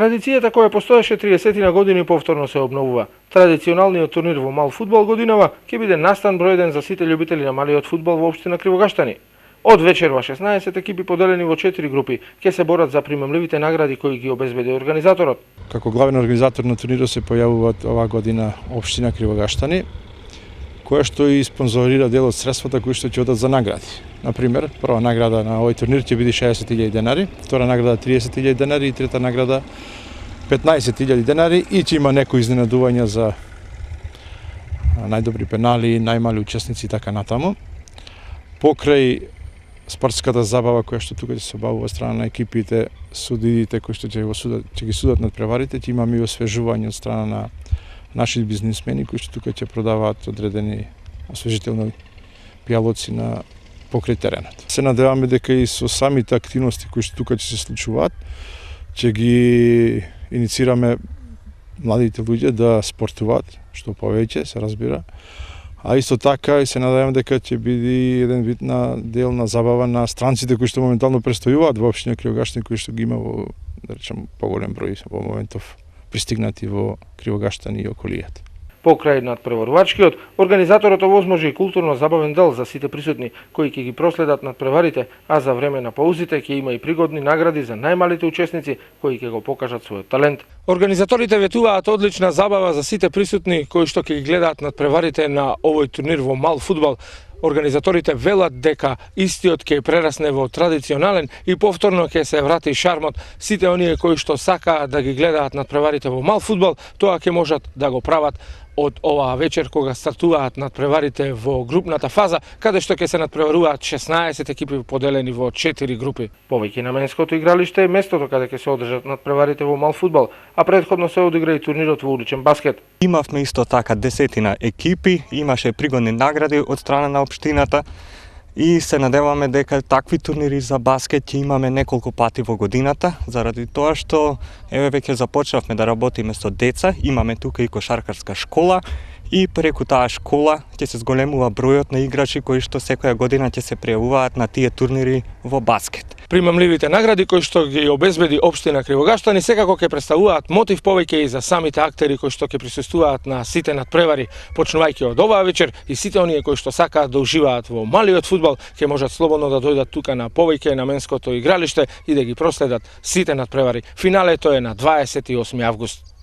Традицијата која постоеше 30 на години повторно се обновува. Традиционалниот турнир во мал фудбал годинава ќе биде настан број 1 за сите љубители на малиот фудбал во општина Кривогаштани. Од вечерва 16 екипи поделени во 4 групи ќе се борат за примамливите награди кои ги обезбеди организаторот. Како главен организатор на турнирот се појавуваат оваа година општина Кривогаштани, која што и спонзорира дел од средствата кои што ќе одат за награди. Например, прва награда на овој турнир ќе биде 60.000 денари, втора награда 30.000 денари и трета награда 15.000 денари и ќе има некои изненадувања за најдобри пенали, најмали учесници и така натаму. Покрај спортската забава која што тука ќе се обавува од страна на екипите, судиите кои што ќе ги судат надпреварите, ќе имаме и освежување од страна на наши бизнисмени кои што тука ќе продаваат одредени освежителни пијалоци на покрај теренот. Се надеваме дека и со самите активности кои што тука ќе се случуваат, ќе ги иницираме младите луѓе да спортуваат, што повеќе се разбира. А исто така и се надеваме дека ќе биде еден вид на дел на забава на странците кои што моментално престојуваат во општина Кривогаштани, кои што ги има во, да речем, поголем број во моментов пристигнати во Кривогаштани и околијата. Покрај надпреварувачкиот, организаторот овозможи и културно забавен дел за сите присутни, кои ќе ги проследат надпреварите, а за време на паузите ќе има и пригодни награди за најмалите учесници кои ќе го покажат својот талент. Организаторите ветуваат одлична забава за сите присутни кои што ќе ги гледаат надпреварите на овој турнир во мал фудбал. Организаторите велат дека истиот ќе прерасне во традиционален и повторно ќе се врати шармот. Сите оние кои што сакаат да ги гледаат надпреварите во мал фудбал, тоа ќе можат да го прават од оваа вечер кога стартуваат надпреварите во групната фаза, каде што ќе се надпреваруваат 16 екипи поделени во 4 групи. Повеќе на менското игралиште е местото каде ќе се одржат надпреварите во мал фудбал, а претходно се одигра и турнирот во уличен баскет. Имавме исто така 10 екипи, имаше пригодни награди од страна на општината и се надеваме дека такви турнири за баскет ќе имаме неколку пати во годината, заради тоа што еве веќе започнавме да работиме со деца, имаме тука и кошаркарска школа и преку таа школа ќе се зголемува бројот на играчи кои што секоја година ќе се пријавуваат на тие турнири во баскет. Примамливите награди кои што ги обезбеди општина Кривогаштани секако ќе представуваат мотив повеќе и за самите актери кои што ќе присуствуваат на сите надпревари, почнувајќи од оваа вечер и сите оние кои што сакаат да уживаат во малиот фудбал ќе можат слободно да дојдат тука на повеќе на менското игралиште и да ги проследат сите надпревари. Финалето е на 28 август.